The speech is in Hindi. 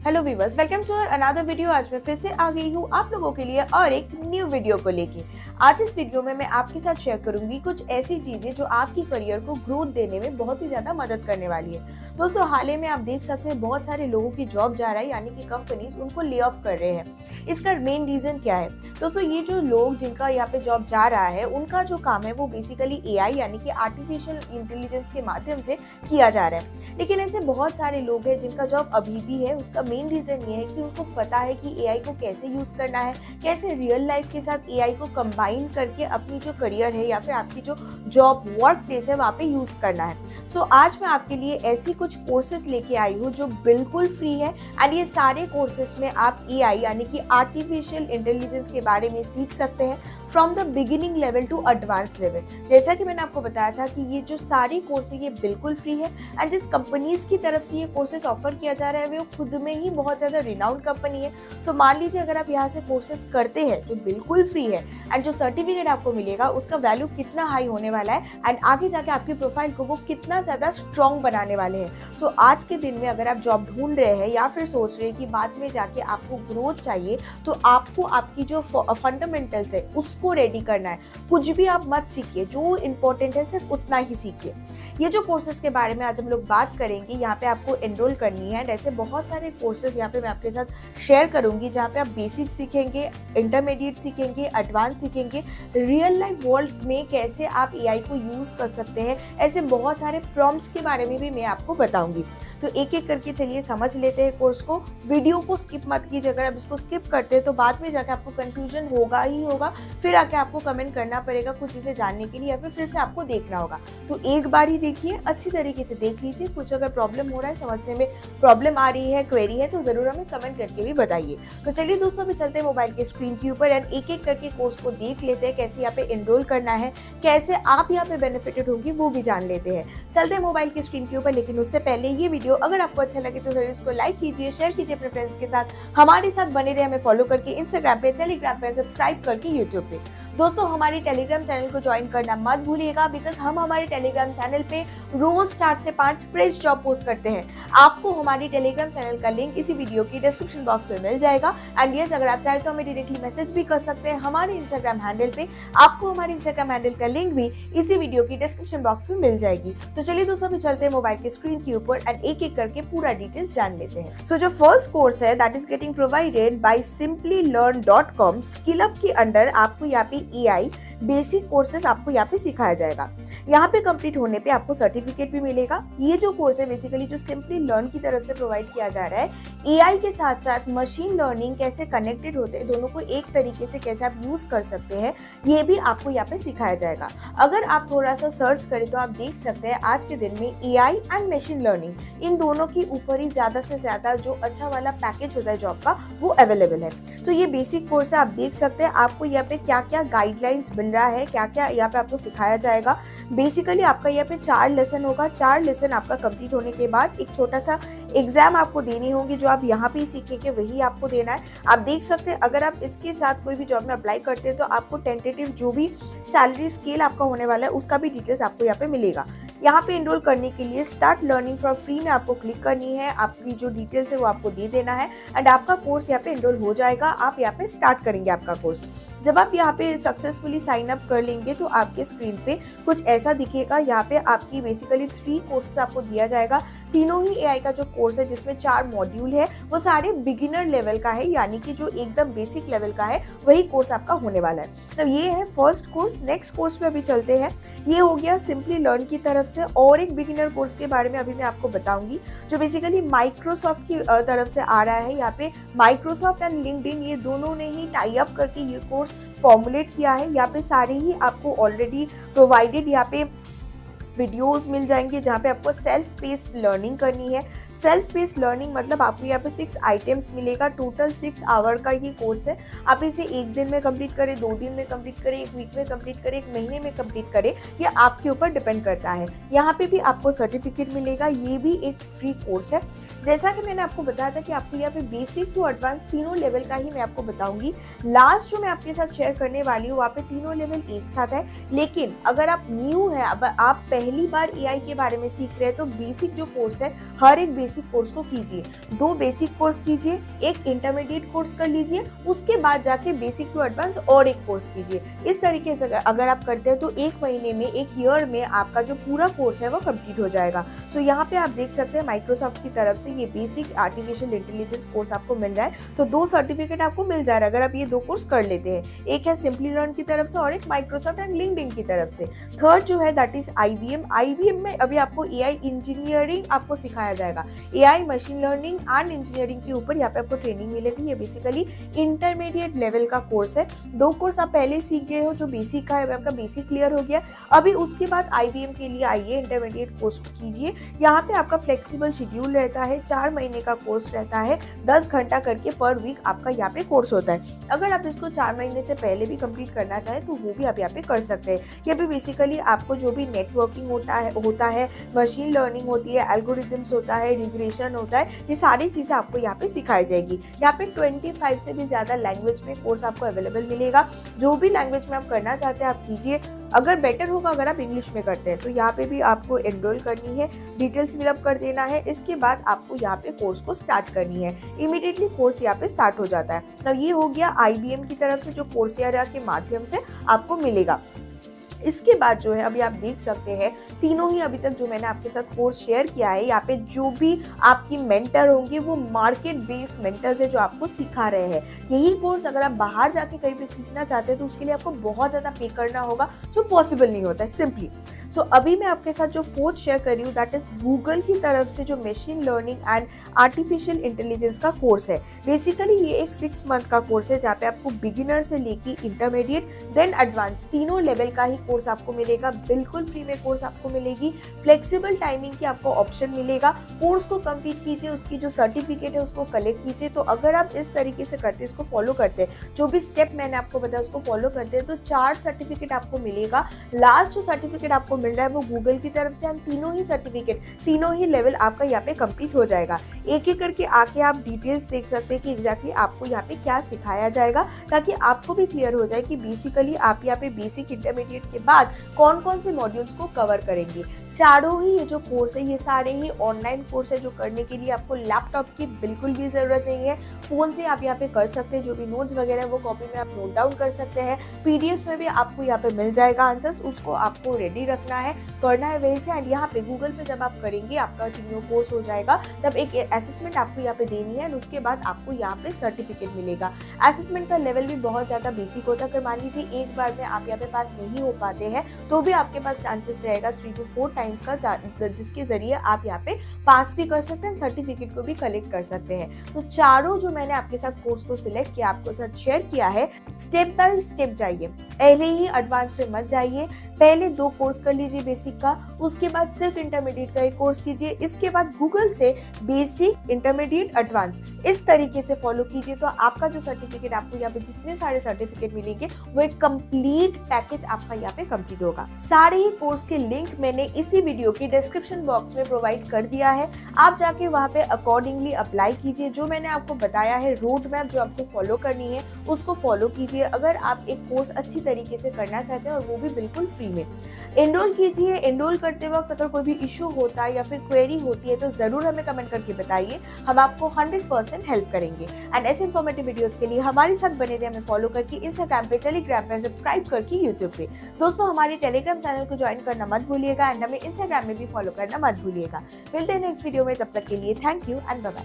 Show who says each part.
Speaker 1: Hello viewers, welcome to another video. आज मैं फिर से आ गई हूँ आप लोगों के लिए और एक न्यू वीडियो को लेके। आज इस वीडियो में मैं आपके साथ शेयर करूंगी कुछ ऐसी चीजें जो आपकी करियर को ग्रोथ देने में बहुत ही ज्यादा मदद करने वाली है। दोस्तों, हाल ही में आप देख सकते हैं बहुत सारे लोगों की जॉब जा रहा है, यानी कि कंपनीज उनको ले ऑफ कर रहे हैं। इसका मेन रीजन क्या है? दोस्तों, ये जो लोग जिनका यहाँ पे जॉब जा रहा है उनका जो काम है वो बेसिकली एआई यानी कि आर्टिफिशियल इंटेलिजेंस के माध्यम से किया जा रहा है। लेकिन ऐसे बहुत सारे लोग हैं जिनका जॉब अभी भी है। उसका मेन रीजन ये है कि उनको पता है कि एआई को कैसे यूज करना है, कैसे रियल लाइफ के साथ एआई को कंबाइन करके अपनी जो करियर है या फिर आपकी जो जॉब वर्क प्लेस है वहाँ पे यूज करना है। सो आज मैं आपके लिए ऐसी कुछ कोर्सेज लेके आई हूँ जो बिल्कुल फ्री है एंड ये सारे कोर्सेज में आप एआई यानी कि आर्टिफिशियल इंटेलिजेंस के बारे में सीख सकते हैं from the beginning level to advance level. जैसा कि मैंने आपको बताया था कि ये जो सारी कोर्स है ये बिल्कुल फ्री है एंड जिस कंपनीज की तरफ से ये कोर्सेज ऑफर किया जा रहा है वो खुद में ही बहुत ज़्यादा रिनाउंड कंपनी है। सो मान लीजिए अगर आप यहाँ से कोर्सेज करते हैं जो बिल्कुल फ्री है एंड जो सर्टिफिकेट आपको मिलेगा उसका वैल्यू कितना हाई होने वाला है एंड आगे जाके आपकी प्रोफाइल को वो कितना ज़्यादा स्ट्रॉन्ग बनाने वाले हैं। सो आज के दिन में अगर आप जॉब ढूंढ रहे हैं या फिर सोच रहे हैं कि बाद में जाके आपको ग्रोथ चाहिए तो आपको आपकी जो फंडामेंटल्स है उसको रेडी करना है। कुछ भी आप मत सीखिए, जो इम्पोर्टेंट है सिर्फ उतना ही सीखिए। ये जो कोर्सेज के बारे में आज हम लोग बात करेंगे, यहाँ पे आपको एनरोल करनी है। ऐसे बहुत सारे कोर्सेज यहाँ पे मैं आपके साथ शेयर करूंगी जहाँ पे आप बेसिक सीखेंगे, इंटरमीडिएट सीखेंगे, एडवांस सीखेंगे, रियल लाइफ वर्ल्ड में कैसे आप एआई को यूज कर सकते हैं। ऐसे बहुत सारे प्रॉम्प्ट्स के बारे में भी मैं आपको बताऊंगी। तो एक एक करके चलिए समझ लेते हैं कोर्स को। वीडियो को स्किप मत कीजिए। अगर आप इसको स्किप करते हैं तो बाद में जाकर आपको कंफ्यूजन होगा ही होगा, फिर आके आपको कमेंट करना पड़ेगा कुछ चीज़ें जानने के लिए या फिर से आपको देखना होगा। तो एक बार ही देखिए, अच्छी तरीके से देख लीजिए। कुछ अगर प्रॉब्लम हो रहा है, समझने में प्रॉब्लम आ रही है, क्वेरी है, तो ज़रूर हमें कमेंट करके भी बताइए। तो चलिए दोस्तों, अभी चलते हैं मोबाइल के स्क्रीन के ऊपर एंड एक एक करके कोर्स को देख लेते हैं। कैसे यहाँ पे एनरोल करना है, कैसे आप यहाँ पे बेनिफिटेड होंगे वो भी जान लेते हैं। चलते हैं मोबाइल के स्क्रीन के ऊपर। लेकिन उससे पहले ये वीडियो अगर आपको अच्छा लगे तो जरूर इसको लाइक कीजिए, शेयर कीजिए अपने फ्रेंड्स के साथ। हमारे साथ बने रहे, हमें फॉलो करके इंस्टाग्राम पे, टेलीग्राम पे, सब्सक्राइब करके यूट्यूब पे। दोस्तों, हमारे टेलीग्राम चैनल को ज्वाइन करना मत भूलिएगा बिकॉज हम हमारे टेलीग्राम चैनल पे रोज 4 से 5 फ्रेश जॉब पोस्ट करते हैं। आपको हमारी टेलीग्राम चैनल का लिंक इसी वीडियो की डिस्क्रिप्शन बॉक्स में मिल जाएगा एंड यस, अगर आप चाहे तो हमें डायरेक्टली मैसेज भी कर सकते हैं हमारे इंस्टाग्राम हैंडल पे। आपको हमारे इंस्टाग्राम हैंडल का लिंक भी इसी वीडियो की डिस्क्रिप्शन बॉक्स में मिल जाएगी। तो चलिए दोस्तों, अभी चलते हैं मोबाइल के स्क्रीन के ऊपर एंड एक एक करके पूरा डिटेल्स जान लेते हैं। सो जो फर्स्ट कोर्स है that is getting provided by simplylearn.com। Skill up के अंडर आपको यहाँ पे एआई बेसिक कोर्सेज आपको यहाँ पे सिखाया जाएगा। यहाँ पे कंप्लीट होने पे आपको सर्टिफिकेट भी मिलेगा। ये जो कोर्स है बेसिकली जो सिंपली लर्न की तरफ से प्रोवाइड किया जा रहा है, एआई के साथ साथ मशीन लर्निंग कैसे कनेक्टेड होते हैं, दोनों को एक तरीके से कैसे आप यूज कर सकते हैं, ये भी आपको यहाँ पे सिखाया जाएगा। अगर आप थोड़ा सा सर्च करें तो आप देख सकते हैं आज के दिन में एआई एंड मशीन लर्निंग इन दोनों के ऊपर ही ज्यादा से ज्यादा जो अच्छा वाला पैकेज होता है जॉब का वो अवेलेबल है। तो ये बेसिक कोर्स है, आप देख सकते हैं आपको यहाँ पे क्या क्या गाइडलाइंस मिल रहा है, क्या क्या यहाँ पे आपको सिखाया जाएगा। बेसिकली आपका यहाँ पे 4 लेसन होगा। 4 लेसन आपका कंप्लीट होने के बाद एक छोटा सा एग्जाम आपको देनी होगी। जो आप यहाँ पे सीखेंगे वही आपको देना है। आप देख सकते हैं अगर आप इसके साथ कोई भी जॉब में अप्लाई करते हैं तो आपको टेंटेटिव जो भी सैलरी स्केल आपका होने वाला है उसका भी डिटेल्स आपको यहाँ पे मिलेगा। यहाँ पे एनरोल करने के लिए स्टार्ट लर्निंग फॉर फ्री में आपको क्लिक करनी है। आपकी जो डिटेल्स है वो आपको दे देना है एंड आपका कोर्स यहाँ पे एनरोल हो जाएगा। आप यहाँ पे स्टार्ट करेंगे आपका कोर्स। जब आप यहाँ पे सक्सेसफुली साइन अप कर लेंगे तो आपके स्क्रीन पे कुछ ऐसा दिखेगा। यहाँ पे आपकी बेसिकली 3 कोर्सेस आपको दिया जाएगा। तीनों ही एआई का जो कोर्स है जिसमें 4 मॉड्यूल है वो सारे बिगिनर लेवल का है, यानी कि जो एकदम बेसिक लेवल का है वही कोर्स आपका होने वाला है। तो ये है फर्स्ट कोर्स। नेक्स्ट कोर्स पे अभी चलते हैं। ये हो गया सिंपली लर्न की तरफ से। और एक बिगिनर कोर्स के बारे में अभी मैं आपको बताऊंगी जो बेसिकली माइक्रोसॉफ्ट की तरफ से आ रहा है। यहाँ पे माइक्रोसॉफ्ट एंड लिंक्डइन ये दोनों ने ही टाई अप करके ये कोर्स फॉर्मुलेट किया है। यहाँ पे सारे ही आपको ऑलरेडी प्रोवाइडेड यहाँ पे वीडियोस मिल जाएंगे जहाँ पे आपको सेल्फ पेस्ड लर्निंग करनी है। सेल्फ पेस्ड लर्निंग मतलब आपको यहाँ पे 6 आइटम्स मिलेगा। टोटल 6 आवर का ये कोर्स है। आप इसे 1 दिन में कंप्लीट करें, 2 दिन में कंप्लीट करें, 1 वीक में कंप्लीट करें, 1 महीने में कंप्लीट करें, ये आपके ऊपर डिपेंड करता है। यहाँ पे भी आपको सर्टिफिकेट मिलेगा। ये भी एक फ्री कोर्स है। जैसा कि मैंने आपको बताया था कि आपको यहाँ पे बेसिक टू एडवांस तीनों लेवल का ही मैं आपको बताऊंगी। लास्ट जो मैं आपके साथ शेयर करने वाली हूँ वहाँ पे तीनों लेवल एक साथ है। लेकिन अगर आप न्यू है, अब आप पहली बार एआई के बारे में सीख रहे हैं तो बेसिक जो कोर्स है हर एक बेसिक कोर्स को कीजिए, 2 बेसिक कोर्स कीजिए, एक इंटरमीडिएट कोर्स कर लीजिए, उसके बाद जाके बेसिक टू एडवांस और एक कोर्स कीजिए। इस तरीके से अगर आप करते हैं तो 1 महीने में, 1 ईयर में आपका जो पूरा कोर्स है वो कंप्लीट हो जाएगा। सो यहाँ पे आप देख सकते हैं माइक्रोसॉफ्ट की तरफ से ये बेसिक आर्टिफिशियल इंटेलिजेंस कोर्स आपको मिल रहा है, तो 2 सर्टिफिकेट आपको मिल जा रहा है अगर आप ये 2 कोर्स कर लेते हैं। एक है सिंपली लर्न की तरफ से और एक माइक्रोसॉफ्ट एंड लिंक्डइन की तरफ से। थर्ड जो है दैट इज IBM में अभी आपको AI इंजीनियरिंग आपको सिखाया जाएगा। AI machine learning and engineering के ऊपर यहाँ पे आपको ट्रेनिंग मिलेगी। ये बेसिकली इंटरमीडिएट लेवल का कोर्स है। 2 कोर्स आप पहले सीख गए हो, जो बेसिक का है आपका बेसिक क्लियर हो गया। अभी उसके बाद IBM के लिए आइए, इंटरमीडिएट कोर्स कीजिए। यहाँ पे आपका फ्लेक्सिबल शेड्यूल रहता है, 4 महीने का कोर्स रहता है, 10 घंटा करके पर वीक आपका यहाँ पे कोर्स होता है। अगर आप इसको 4 महीने से पहले भी कंप्लीट करना चाहें तो वो भी आप यहाँ पे कर सकते हैं। ये भी बेसिकली आपको जो भी नेटवर्किंग होता है, मशीन लर्निंग होती है, एल्गोरिथम्स होता है, रिग्रेशन होता है, ये सारी चीज़ें आपको यहाँ पे सिखाई जाएगी। यहाँ पे 25 से भी ज़्यादा लैंग्वेज में कोर्स आपको अवेलेबल मिलेगा। जो भी लैंग्वेज में आप करना चाहते हैं आप कीजिए। अगर बेटर होगा अगर आप इंग्लिश में करते हैं तो यहाँ पे भी आपको एनरोल करनी है, डिटेल्स फिलअप कर देना है। इसके बाद आपको यहाँ पे कोर्स को स्टार्ट करनी है। इमीडिएटली कोर्स यहाँ पे स्टार्ट हो जाता है। तब ये हो गया IBM की तरफ से जो कोर्सेरा के माध्यम से आपको मिलेगा। इसके बाद जो है अभी आप देख सकते हैं तीनों ही अभी तक जो मैंने आपके साथ कोर्स शेयर किया है, यहाँ पे जो भी आपकी मेंटर होंगे वो मार्केट बेस्ड मेंटर्स है जो आपको सिखा रहे हैं। यही कोर्स अगर आप बाहर जाके कहीं पे सीखना चाहते हैं तो उसके लिए आपको बहुत ज़्यादा पे करना होगा, जो पॉसिबल नहीं होता है सिंपली। सो अभी मैं आपके साथ जो 4th शेयर कर रही हूँ दैट इज गूगल की तरफ से जो machine learning and artificial intelligence का कोर्स है। बेसिकली ये एक 6 मंथ का कोर्स है जहाँ पे आपको बिगिनर से लेके इंटरमीडिएट देन एडवांस तीनों लेवल का ही कोर्स आपको मिलेगा। बिल्कुल फ्री में कोर्स आपको मिलेगी। फ्लेक्सिबल टाइमिंग की आपको ऑप्शन मिलेगा। कोर्स को कंप्लीट कीजिए, उसकी जो सर्टिफिकेट है उसको कलेक्ट कीजिए। तो अगर आप इस तरीके से करते हैं, इसको फॉलो करते हैं, जो भी स्टेप मैंने आपको बताया उसको फॉलो करते हैं, तो 4 सर्टिफिकेट आपको मिलेगा। लास्ट जो सर्टिफिकेट आपको मिल रहा है वो गूगल की तरफ से, तीनों ही सर्टिफिकेट, तीनों ही लेवल आपका यहाँ पे कंप्लीट हो जाएगा। एक एक करके आके आप डिटेल्स देख सकते हैं कि एग्जैक्टली आपको यहाँ पे क्या सिखाया जाएगा, ताकि आपको भी क्लियर हो जाए कि बेसिकली आप यहाँ पे बेसिक इंटरमीडिएट के बाद कौन कौन से मॉड्यूल्स को कवर करेंगे। चारों ही ये जो कोर्स है ये सारे ही ऑनलाइन कोर्स है, जो करने के लिए आपको लैपटॉप की बिल्कुल भी ज़रूरत नहीं है। फ़ोन से आप यहाँ पे कर सकते हैं। जो भी नोट्स वगैरह है वो कॉपी में आप नोट डाउन कर सकते हैं। PDF में भी आपको यहाँ पे मिल जाएगा आंसर्स, उसको आपको रेडी रखना है, करना है वैसे। एंड यहाँ पे गूगल पे जब आप करेंगे आपका न्यू कोर्स हो जाएगा, तब एक असेसमेंट आपको यहाँ पे देनी है, और उसके बाद आपको यहाँ पे सर्टिफिकेट मिलेगा। असेसमेंट का लेवल भी बहुत ज़्यादा बेसिक होता है। अगर मान लीजिए एक बार में आप यहाँ पे पास नहीं हो पाते हैं तो भी आपके पास चांसेस रहेगा 3 to 4 टाइम्स का, जिसके जरिए आप यहाँ पे पास भी कर सकते हैं, सर्टिफिकेट को भी कलेक्ट कर सकते हैं। तो चारों जो मैंने आपके साथ कोर्स को सिलेक्ट किया, आपको साथ शेयर किया है, स्टेप बाय स्टेप जाइए। पहले ही एडवांस में मत जाइए। पहले 2 कोर्स कर लीजिए बेसिक का, उसके बाद सिर्फ इंटरमीडिएट का एक कोर्स कीजिए। इसके बाद गूगल से बेसिक, इंटरमीडिएट, एडवांस, इस तरीके से फॉलो कीजिए। तो आपका जो सर्टिफिकेट, आपको यहाँ पे जितने सारे सर्टिफिकेट मिलेंगे वो एक कंप्लीट पैकेज आपका यहाँ पे कंप्लीट होगा। सारे ही कोर्स के लिंक मैंने इसी वीडियो की डिस्क्रिप्शन बॉक्स में प्रोवाइड कर दिया है। आप जाके वहाँ पे अकॉर्डिंगली अप्लाई कीजिए। जो मैंने आपको बताया है रोड मैप जो आपको फॉलो करनी है उसको फॉलो कीजिए, अगर आप एक कोर्स अच्छी तरीके से करना चाहते हैं, और वो भी बिल्कुल फ्री में। एनरोल कीजिए। एनरोल करते वक्त अगर कोई भी इशू होता है या फिर क्वेरी होती है तो जरूर हमें कमेंट करके बताइए, हम आपको 100% हेल्प करेंगे। एंड ऐसे इन्फॉर्मेटिव वीडियोस के लिए हमारे साथ बने रहे, हमें फॉलो करके इंस्टाग्राम पे, टेलीग्राम पे, सब्सक्राइब करके यूट्यूब पे। दोस्तों हमारे टेलीग्राम चैनल को ज्वाइन करना मत भूलिएगा, एंड हमें इंस्टाग्राम में भी फॉलो करना मत भूलिएगा। मिलते हैं नेक्स्ट वीडियो में, तब तक के लिए thank you and bye bye.